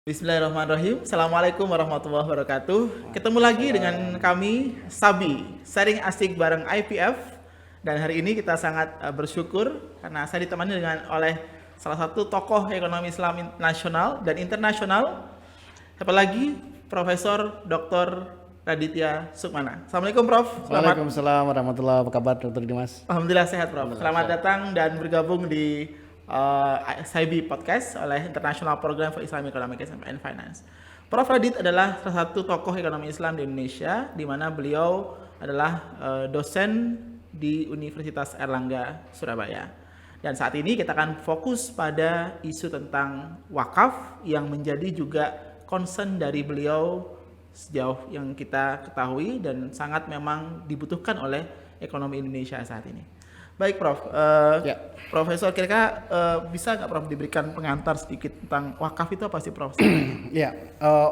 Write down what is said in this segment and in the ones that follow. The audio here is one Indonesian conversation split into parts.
Bismillahirrahmanirrahim. Assalamualaikum warahmatullahi wabarakatuh. Ketemu lagi dengan kami Sabi, sharing asik bareng IPF. Dan hari ini kita sangat bersyukur karena saya ditemani oleh salah satu tokoh ekonomi Islam nasional dan internasional. Siapa lagi? Profesor Dr. Raditya Sukmana. Assalamualaikum Prof. Waalaikumsalam warahmatullahi wabarakatuh. Apa kabar Dr. Dimas? Alhamdulillah sehat Prof. Selamat datang dan bergabung di SIB Podcast oleh International Program for Islamic Economics and Finance. Prof. Radit adalah salah satu tokoh ekonomi Islam di Indonesia, di mana beliau adalah dosen di Universitas Airlangga, Surabaya. Dan saat ini kita akan fokus pada isu tentang wakaf yang menjadi juga concern dari beliau sejauh yang kita ketahui dan sangat memang dibutuhkan oleh ekonomi Indonesia saat ini. Baik Prof, Profesor kira-kira bisa nggak Prof diberikan pengantar sedikit tentang wakaf itu apa sih Prof? Ya,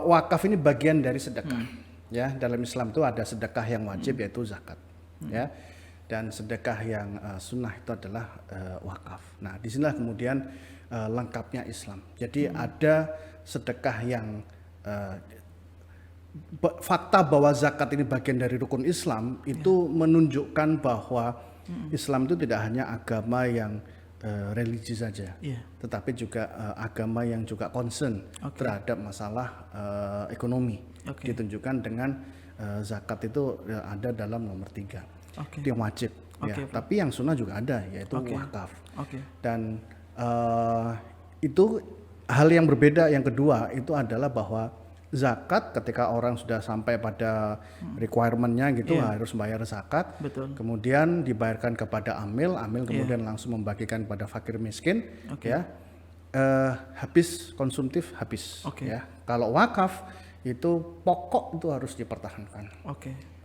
wakaf ini bagian dari sedekah. Ya, dalam Islam itu ada sedekah yang wajib yaitu zakat. Ya, dan sedekah yang sunnah itu adalah wakaf. Nah, disinilah kemudian lengkapnya Islam. Jadi ada sedekah yang fakta bahwa zakat ini bagian dari rukun Islam itu menunjukkan bahwa Islam itu tidak hanya agama yang religi saja, tetapi juga agama yang juga concern terhadap masalah ekonomi. Ditunjukkan dengan zakat itu ada dalam nomor 3, itu yang wajib. Tapi yang sunnah juga ada, yaitu wakaf. Dan itu hal yang berbeda. Yang kedua itu adalah bahwa zakat ketika orang sudah sampai pada requirement-nya gitu harus bayar zakat. Betul. Kemudian dibayarkan kepada amil kemudian langsung membagikan kepada fakir miskin. Habis konsumtif habis. Ya. Kalau wakaf itu pokok itu harus dipertahankan.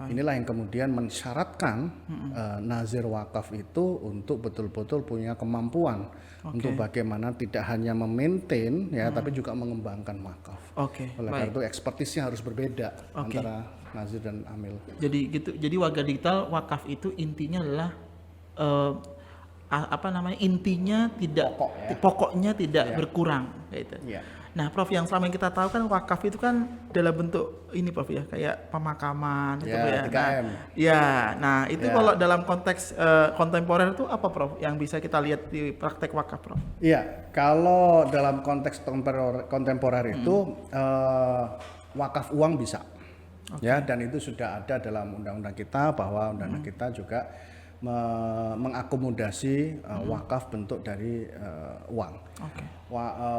Inilah yang kemudian mensyaratkan nazir wakaf itu untuk betul-betul punya kemampuan untuk bagaimana tidak hanya memaintain ya, tapi juga mengembangkan wakaf. Oleh karena itu ekspertisnya harus berbeda antara nazir dan amil. Jadi gitu. Jadi warga digital wakaf itu intinya adalah intinya tidak pokoknya tidak berkurang gitu. Nah, Prof, yang selama yang kita tahu kan wakaf itu kan dalam bentuk ini Prof ya, kayak pemakaman gitu ya. 3M. Nah itu kalau dalam konteks kontemporer itu apa Prof yang bisa kita lihat di praktek wakaf Prof? Iya, kalau dalam konteks kontemporer itu wakaf uang bisa. Ya, dan itu sudah ada dalam undang-undang kita bahwa undang-undang kita juga mengakomodasi wakaf bentuk dari uang.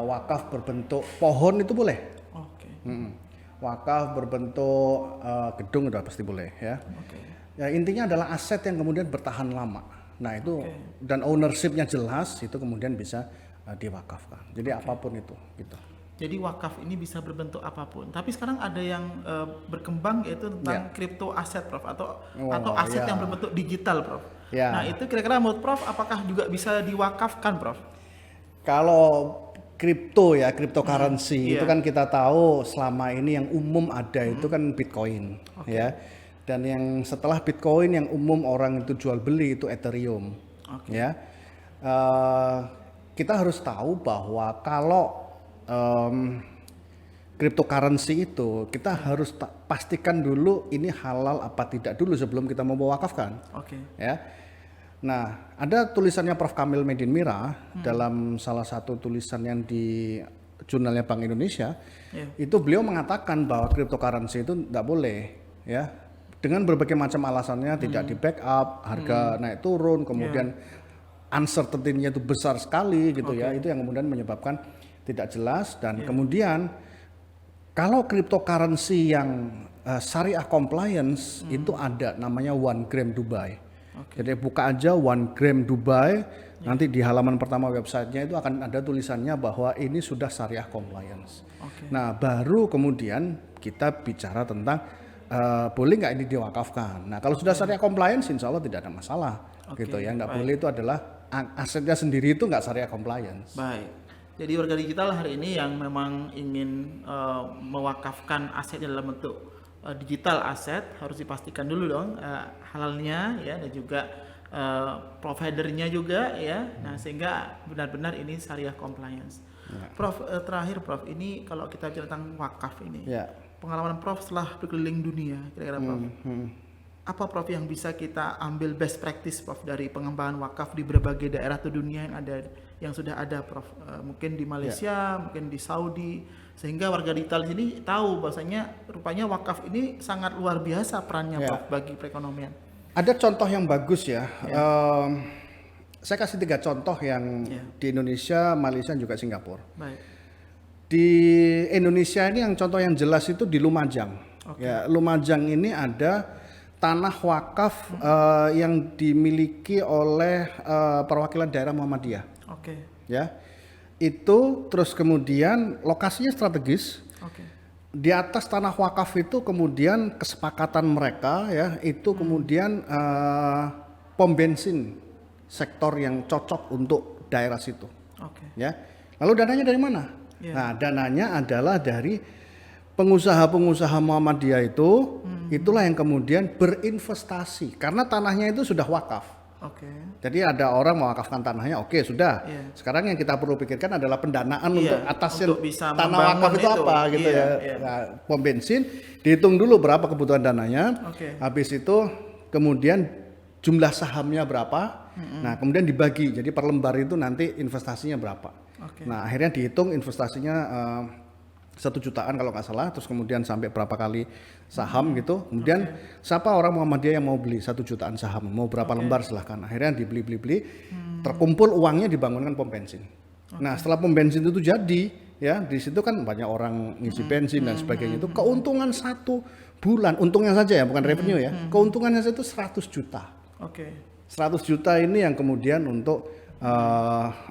Wakaf berbentuk pohon itu boleh. Wakaf berbentuk gedung udah pasti boleh ya. Ya, intinya adalah aset yang kemudian bertahan lama. Nah itu dan ownership-nya jelas itu kemudian bisa diwakafkan. Jadi apapun itu gitu. Jadi wakaf ini bisa berbentuk apapun. Tapi sekarang ada yang berkembang yaitu tentang crypto aset Prof atau aset yang berbentuk digital Prof. Nah, itu kira-kira menurut Prof apakah juga bisa diwakafkan Prof? Kalau kripto ya, cryptocurrency itu kan kita tahu selama ini yang umum ada itu kan Bitcoin ya. Dan yang setelah Bitcoin yang umum orang itu jual beli itu Ethereum. Ya. Kita harus tahu bahwa kalau cryptocurrency itu kita harus pastikan dulu ini halal apa tidak dulu sebelum kita mau mewakafkan. Ya. Nah, ada tulisannya Prof. Kamil Medin Mira dalam salah satu tulisan yang di jurnalnya Bank Indonesia. Itu beliau mengatakan bahwa cryptocurrency itu tidak boleh ya. Dengan berbagai macam alasannya tidak di backup, harga naik turun, kemudian uncertainty-nya itu besar sekali gitu ya. Itu yang kemudian menyebabkan tidak jelas dan kemudian kalau cryptocurrency yang syariah compliance itu ada namanya 1 gram Dubai. Jadi buka aja 1 gram Dubai, nanti di halaman pertama websitenya itu akan ada tulisannya bahwa ini sudah syariah compliance. Nah baru kemudian kita bicara tentang boleh nggak ini diwakafkan. Nah kalau sudah syariah compliance insya Allah tidak ada masalah gitu ya. Nggak boleh itu adalah asetnya sendiri itu nggak syariah compliance. Baik. Jadi warga digital hari ini yang memang ingin mewakafkan aset dalam bentuk digital aset harus dipastikan dulu dong halalnya ya, dan juga providernya juga ya. Nah sehingga benar-benar ini syariah compliance. Prof, terakhir Prof, ini kalau kita bicara tentang wakaf ini, Ya. pengalaman Prof setelah berkeliling dunia, kira-kira Prof, apa Prof yang bisa kita ambil best practice Prof dari pengembangan wakaf di berbagai daerah atau dunia yang sudah ada Prof, mungkin di Malaysia, mungkin di Saudi, sehingga warga digital di sini tahu bahwasanya rupanya wakaf ini sangat luar biasa perannya Prof bagi perekonomian. Ada contoh yang bagus ya. Saya kasih 3 contoh yang di Indonesia, Malaysia, juga Singapura. Baik. Di Indonesia ini yang contoh yang jelas itu di Lumajang. Ya, Lumajang ini ada tanah wakaf yang dimiliki oleh perwakilan daerah Muhammadiyah. Ya, itu terus kemudian lokasinya strategis. Di atas tanah wakaf itu kemudian kesepakatan mereka ya itu kemudian pom bensin sektor yang cocok untuk daerah situ. Ya, lalu dananya dari mana? Nah, dananya adalah dari pengusaha-pengusaha Muhammadiyah itu, itulah yang kemudian berinvestasi karena tanahnya itu sudah wakaf. Jadi ada orang mewakafkan tanahnya, sudah. Sekarang yang kita perlu pikirkan adalah pendanaan untuk atasin tanah wakaf itu apa gitu ya. Nah, pom bensin dihitung dulu berapa kebutuhan dananya. Habis itu kemudian jumlah sahamnya berapa. Nah, kemudian dibagi. Jadi per lembar itu nanti investasinya berapa. Nah, akhirnya dihitung investasinya 1 jutaan kalau nggak salah, terus kemudian sampai berapa kali saham gitu. Kemudian siapa orang Muhammadiyah yang mau beli 1 jutaan saham, mau berapa lembar silahkan. Akhirnya dibeli, terkumpul uangnya dibangunkan pom bensin. Nah, setelah pom bensin itu jadi, ya di situ kan banyak orang ngisi bensin dan sebagainya. Itu keuntungan 1 bulan, untungnya saja ya, bukan revenue ya. Keuntungannya itu 100 juta. 100 juta ini yang kemudian untuk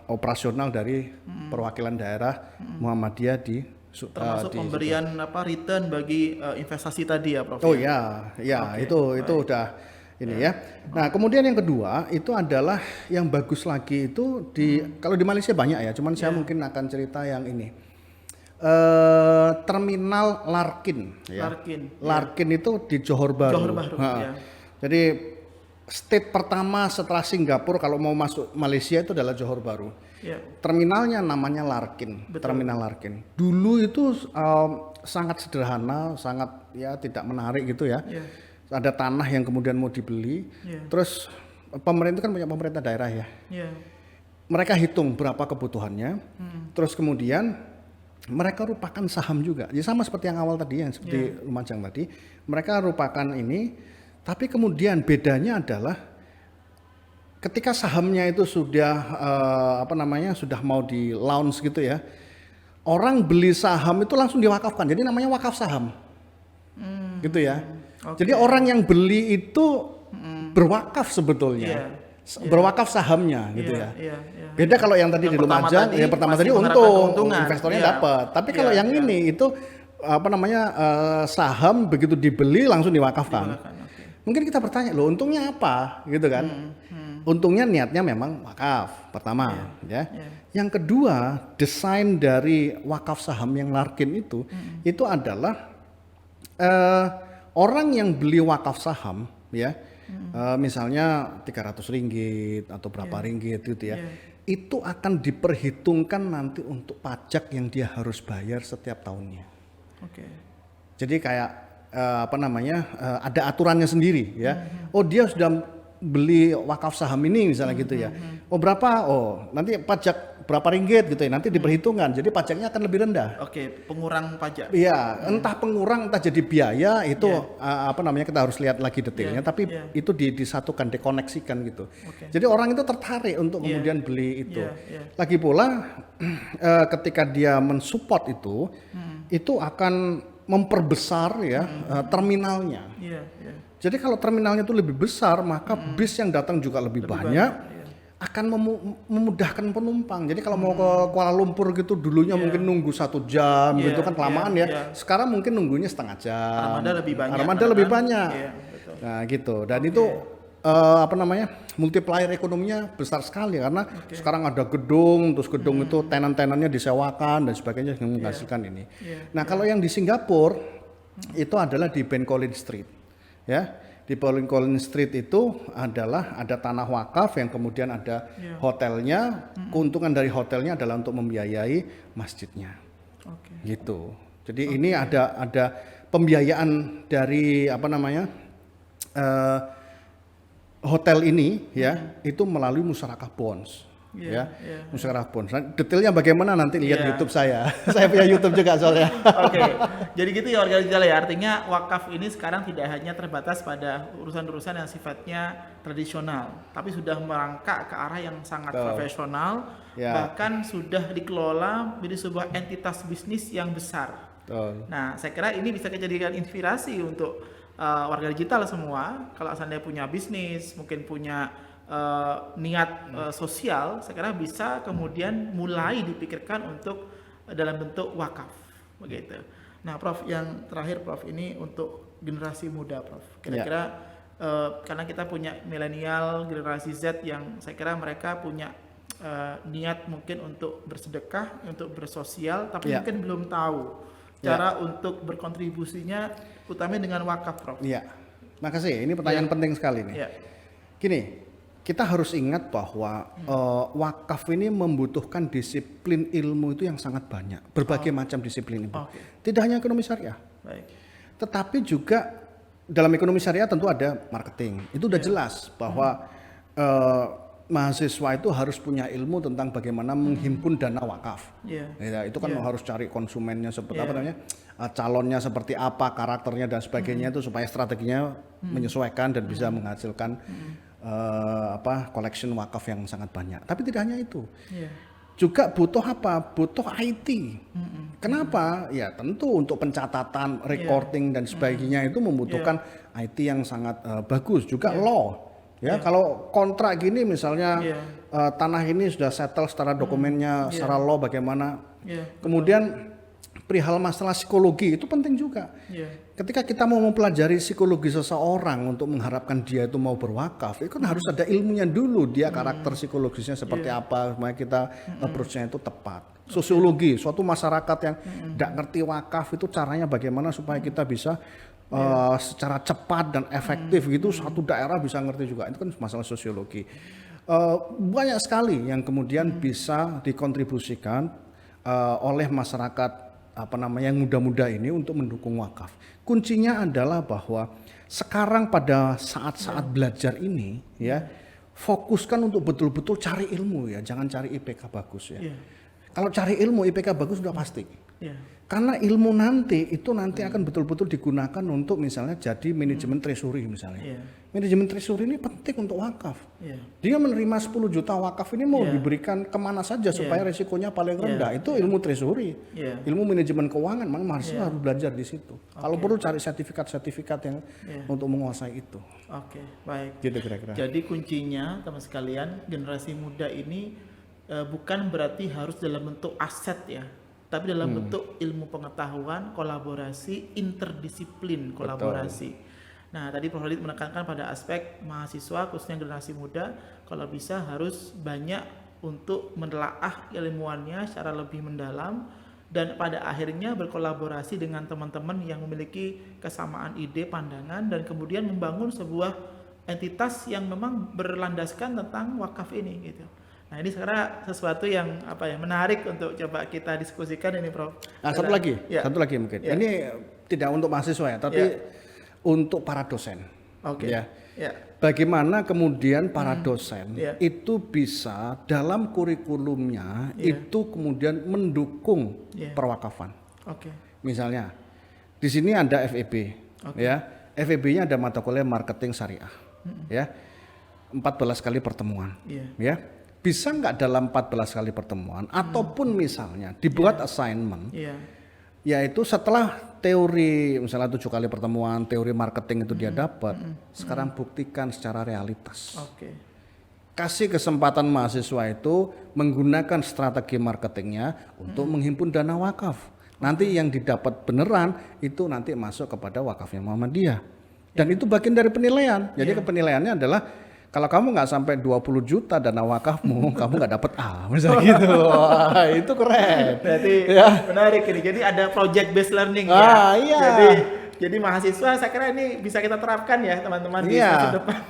operasional dari perwakilan daerah Muhammadiyah di termasuk pemberian return bagi investasi tadi ya Prof. Itu udah ini ya. Nah, kemudian yang kedua itu adalah yang bagus lagi itu kalau di Malaysia banyak ya, cuman saya mungkin akan cerita yang ini. Terminal Larkin ya. Larkin itu di Johor Bahru. Jadi state pertama setelah Singapura kalau mau masuk Malaysia itu adalah Johor Bahru. Terminalnya namanya Larkin. Terminal Larkin. Dulu itu sangat sederhana, sangat tidak menarik gitu ya. Ada tanah yang kemudian mau dibeli. Terus pemerintah kan punya pemerintah daerah ya. Mereka hitung berapa kebutuhannya. Terus kemudian mereka rupakan saham juga. Jadi sama seperti yang awal tadi yang seperti Lumajang tadi. Mereka rupakan ini. Tapi kemudian bedanya adalah ketika sahamnya itu sudah sudah mau di launch gitu ya, orang beli saham itu langsung diwakafkan. Jadi namanya wakaf saham, gitu ya. Jadi orang yang beli itu berwakaf sebetulnya, berwakaf sahamnya, gitu ya. Beda kalau yang tadi di Lumajang, yang pertama tadi untung, investornya dapat. Tapi kalau yang ini itu saham begitu dibeli langsung diwakafkan. Mungkin kita bertanya, loh untungnya apa gitu kan? Untungnya niatnya memang wakaf pertama ya. Yang kedua, desain dari wakaf saham yang Larkin itu adalah orang yang beli wakaf saham ya, misalnya 300 ringgit atau berapa ringgit gitu ya. Itu akan diperhitungkan nanti untuk pajak yang dia harus bayar setiap tahunnya. Jadi kayak ada aturannya sendiri ya. Oh, dia sudah beli wakaf saham ini misalnya gitu ya. Oh, berapa? Oh, nanti pajak berapa ringgit gitu ya. Nanti diperhitungkan. Jadi pajaknya akan lebih rendah. Pengurang pajak. Iya, entah pengurang entah jadi biaya itu kita harus lihat lagi detailnya, tapi itu disatukan, dikoneksikan gitu. Jadi orang itu tertarik untuk kemudian beli itu. Lagi pula ketika dia mensupport itu akan memperbesar terminalnya. Jadi kalau terminalnya itu lebih besar, maka bis yang datang juga lebih banyak, akan memudahkan penumpang. Jadi kalau mau ke Kuala Lumpur gitu, dulunya mungkin nunggu 1 jam gitu kan kelamaan ya. Sekarang mungkin nunggunya setengah jam. Armada lebih banyak. Nah gitu. Dan itu multiplier ekonominya besar sekali karena sekarang ada gedung, terus gedung itu tenan-tenannya disewakan dan sebagainya yang menghasilkan ini. Nah, kalau yang di Singapura itu adalah di Ben Collins Street. Ya. Di Pauline Collins Street itu adalah ada tanah wakaf yang kemudian ada hotelnya. Keuntungan dari hotelnya adalah untuk membiayai masjidnya. Gitu. Jadi ini ada pembiayaan dari hotel ini ya, itu melalui musyarakah bonds. Musyarakah bonds. Nah, detailnya bagaimana nanti lihat YouTube saya. Saya punya YouTube juga soalnya. Jadi gitu ya warga digital ya. Artinya wakaf ini sekarang tidak hanya terbatas pada urusan-urusan yang sifatnya tradisional, tapi sudah merangkak ke arah yang sangat profesional, bahkan sudah dikelola menjadi sebuah entitas bisnis yang besar. Nah, saya kira ini bisa dijadikan inspirasi untuk warga digital semua. Kalau seandainya punya bisnis, mungkin punya niat sosial, saya kira bisa kemudian mulai dipikirkan untuk dalam bentuk wakaf, begitu. Nah, Prof, yang terakhir Prof, ini untuk generasi muda, Prof. Kira-kira karena kita punya milenial, generasi Z yang saya kira mereka punya niat mungkin untuk bersedekah, untuk bersosial, tapi mungkin belum tahu cara untuk berkontribusinya, utamanya dengan wakaf, Prof. Makasih. Ini pertanyaan penting sekali nih. Gini, kita harus ingat bahwa wakaf ini membutuhkan disiplin ilmu itu yang sangat banyak, berbagai macam disiplin ilmu. Tidak hanya ekonomi syariah, tetapi juga dalam ekonomi syariah tentu ada marketing. Itu udah jelas bahwa mahasiswa itu harus punya ilmu tentang bagaimana menghimpun dana wakaf. Itu kan harus cari konsumennya seperti apa namanya, calonnya seperti apa, karakternya dan sebagainya itu supaya strateginya menyesuaikan dan bisa menghasilkan collection wakaf yang sangat banyak. Tapi tidak hanya itu, juga butuh apa? Butuh IT. Kenapa? Ya tentu untuk pencatatan, recording dan sebagainya itu membutuhkan IT yang sangat bagus. Juga law. Kalau kontrak gini misalnya tanah ini sudah settle secara dokumennya, secara law bagaimana. Kemudian perihal masalah psikologi itu penting juga. Ketika kita mau mempelajari psikologi seseorang untuk mengharapkan dia itu mau berwakaf, itu kan harus ada ilmunya dulu, dia karakter psikologisnya seperti apa, supaya kita approach-nya itu tepat. Sosiologi, suatu masyarakat yang tidak ngerti wakaf itu caranya bagaimana supaya kita bisa secara cepat dan efektif gitu, satu daerah bisa ngerti juga, itu kan masalah sosiologi. Banyak sekali yang kemudian bisa dikontribusikan oleh masyarakat yang muda-muda ini untuk mendukung wakaf. Kuncinya adalah bahwa sekarang pada saat-saat belajar ini fokuskan untuk betul-betul cari ilmu jangan cari IPK bagus Kalau cari ilmu IPK bagus sudah pasti. Karena ilmu nanti akan betul-betul digunakan untuk misalnya jadi manajemen treasury misalnya. Manajemen treasury ini penting untuk wakaf. Dia menerima 10 juta wakaf ini mau diberikan kemana saja supaya resikonya paling rendah. Itu ilmu treasury. Ilmu manajemen keuangan, mahasiswa harus belajar di situ. Kalau perlu cari sertifikat-sertifikat yang untuk menguasai itu. Baik. Gitu kira-kira. Jadi kuncinya teman sekalian, generasi muda ini bukan berarti harus dalam bentuk aset tapi dalam bentuk ilmu pengetahuan, kolaborasi, interdisiplin kolaborasi. Nah, tadi Prof. Radit menekankan pada aspek mahasiswa, khususnya generasi muda, kalau bisa harus banyak untuk menelaah ilmuannya secara lebih mendalam, dan pada akhirnya berkolaborasi dengan teman-teman yang memiliki kesamaan ide, pandangan, dan kemudian membangun sebuah entitas yang memang berlandaskan tentang wakaf ini gitu. Nah, ini sekarang sesuatu yang menarik untuk coba kita diskusikan ini, Prof. Nah, satu lagi mungkin. Ini tidak untuk mahasiswa tapi untuk para dosen. Bagaimana kemudian para dosen itu bisa dalam kurikulumnya itu kemudian mendukung perwakafan. Misalnya di sini ada FEB, FEB-nya ada mata kuliah marketing syariah, 14 kali pertemuan, Bisa nggak dalam 14 kali pertemuan ataupun misalnya dibuat assignment, yaitu setelah teori misalnya 7 kali pertemuan, teori marketing itu dia dapat, sekarang buktikan secara realitas. Kasih kesempatan mahasiswa itu menggunakan strategi marketingnya untuk menghimpun dana wakaf. Nanti yang didapat beneran itu nanti masuk kepada wakafnya Muhammadiyah. Dan itu bagian dari penilaian. Jadi penilaiannya adalah kalau kamu nggak sampai 20 juta dana wakafmu, kamu nggak dapat A, misalnya gitu. Wah, itu keren. Berarti menarik ini. Jadi ada project based learning Iya. Jadi Jadi mahasiswa saya kira ini bisa kita terapkan ya teman-teman di Iya. semester depan.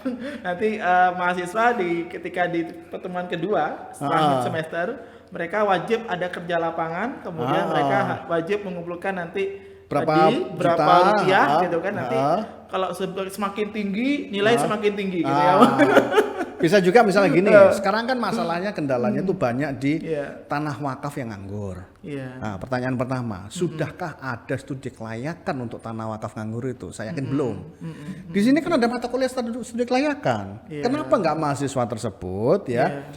Nanti mahasiswa ketika di pertemuan kedua setelah mid semester mereka wajib ada kerja lapangan, kemudian mereka wajib mengumpulkan nanti Berapa berapa juta, rupiah gitu kan, nanti kalau semakin tinggi nilai semakin tinggi gitu ya. Bisa juga misalnya gini, sekarang kan masalahnya kendalanya tuh banyak di tanah wakaf yang nganggur. Nah, pertanyaan pertama, sudahkah ada studi kelayakan untuk tanah wakaf nganggur itu? Saya yakin belum. Di sini kan ada mata kuliah studi kelayakan. Kenapa nggak mahasiswa tersebut ya?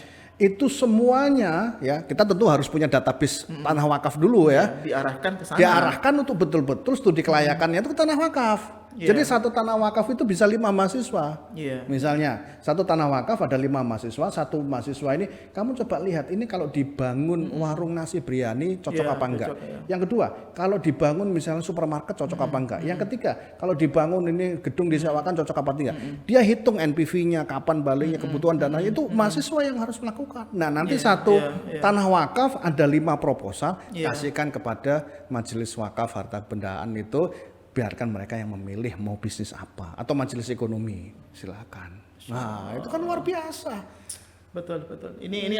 Itu semuanya ya, kita tentu harus punya database tanah wakaf dulu ya. Diarahkan ke sana. Diarahkan untuk betul-betul studi kelayakannya itu ke tanah wakaf. Jadi satu tanah wakaf itu bisa 5 mahasiswa. Misalnya satu tanah wakaf ada 5 mahasiswa, satu mahasiswa ini kamu coba lihat ini kalau dibangun warung nasi biryani cocok apa enggak. Yang kedua, kalau dibangun misalnya supermarket cocok apa enggak. Yang ketiga, kalau dibangun ini gedung disewakan cocok apa tidak. Dia hitung NPV-nya, kapan baliknya, kebutuhan dananya, itu mahasiswa yang harus melakukan. Nah, nanti satu tanah wakaf ada 5 proposal, kasihkan kepada majelis wakaf harta bendaan itu, biarkan mereka yang memilih mau bisnis apa, atau majelis ekonomi, silakan. Nah, itu kan luar biasa. Betul. Ini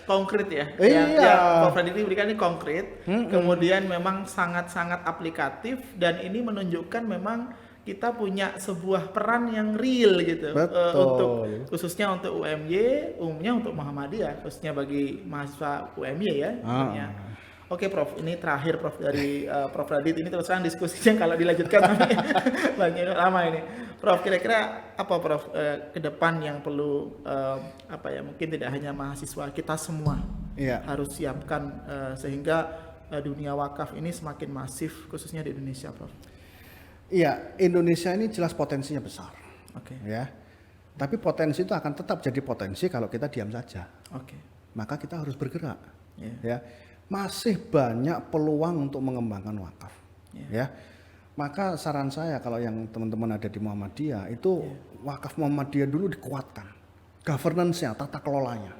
konkret ya. Iya. Yang Prof. Radit berikan ini konkret. Kemudian memang sangat-sangat aplikatif dan ini menunjukkan memang kita punya sebuah peran yang real gitu. Untuk khususnya untuk UMY, umumnya untuk Muhammadiyah, khususnya bagi mahasiswa UMY ya. Oke Prof, ini terakhir Prof dari Prof. Radit. Ini terus terang diskusinya kalau dilanjutkan banyak lama ini. Prof, kira-kira apa Prof ke depan yang perlu mungkin tidak hanya mahasiswa, kita semua harus siapkan sehingga dunia wakaf ini semakin masif khususnya di Indonesia Prof. Iya, Indonesia ini jelas potensinya besar. Ya. Tapi potensi itu akan tetap jadi potensi kalau kita diam saja. Maka kita harus bergerak. Ya. Masih banyak peluang untuk mengembangkan wakaf. Ya. Maka saran saya kalau yang teman-teman ada di Muhammadiyah itu wakaf Muhammadiyah dulu dikuatkan. Governance-nya, tata kelolanya.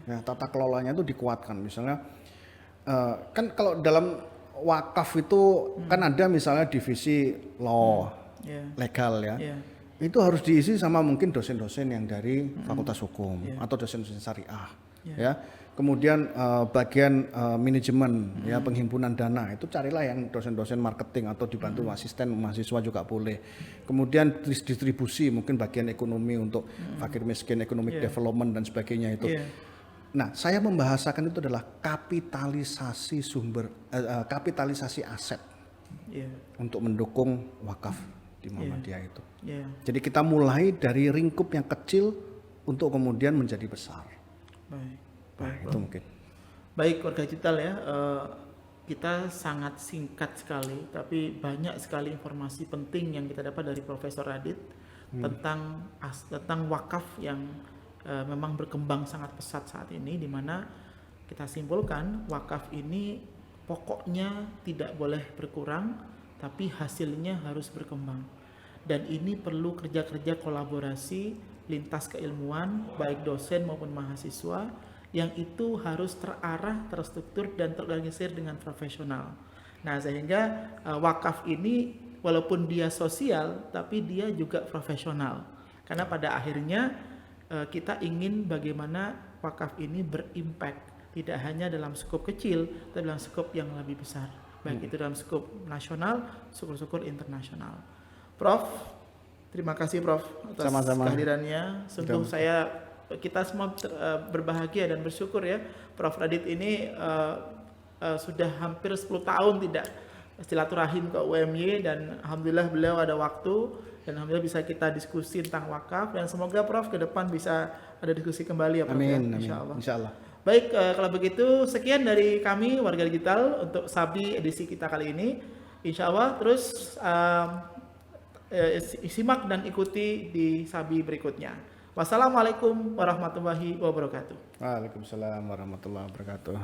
Ya, tata kelolanya itu dikuatkan. Misalnya kan kalau dalam wakaf itu kan ada misalnya divisi law, legal ya. Itu harus diisi sama mungkin dosen-dosen yang dari Fakultas Hukum atau dosen-dosen syariah. Ya. Kemudian bagian manajemen ya, penghimpunan dana itu carilah yang dosen-dosen marketing atau dibantu asisten mahasiswa juga boleh. Kemudian distribusi mungkin bagian ekonomi untuk fakir miskin, economic development dan sebagainya itu. Nah, saya membahasakan itu adalah kapitalisasi aset untuk mendukung wakaf di Muhammadiyah itu. Jadi kita mulai dari lingkup yang kecil untuk kemudian menjadi besar. Baik, itu mungkin. Baik, warga digital ya, kita sangat singkat sekali, tapi banyak sekali informasi penting yang kita dapat dari Profesor Radit tentang wakaf yang memang berkembang sangat pesat saat ini, di mana kita simpulkan wakaf ini pokoknya tidak boleh berkurang, tapi hasilnya harus berkembang. Dan ini perlu kerja-kerja kolaborasi lintas keilmuan, baik dosen maupun mahasiswa, yang itu harus terarah, terstruktur, dan terorganisir dengan profesional. Nah, sehingga wakaf ini walaupun dia sosial, tapi dia juga profesional. Karena pada akhirnya kita ingin bagaimana wakaf ini berimpact, tidak hanya dalam skop kecil, tapi dalam skop yang lebih besar. Baik itu dalam skop nasional, syukur-syukur internasional. Prof, terima kasih Prof atas kehadirannya. Sungguh kita semua berbahagia dan bersyukur ya, Prof Radit ini sudah hampir 10 tahun tidak silaturahim ke UMY, dan alhamdulillah beliau ada waktu dan alhamdulillah bisa kita diskusi tentang wakaf, dan semoga Prof ke depan bisa ada diskusi kembali ya Prof. Amin, ya, insyaallah. Baik, kalau begitu sekian dari kami warga digital untuk Sabi edisi kita kali ini. Insyaallah terus simak dan ikuti di Sabi berikutnya. Wassalamualaikum warahmatullahi wabarakatuh. Waalaikumsalam warahmatullahi wabarakatuh.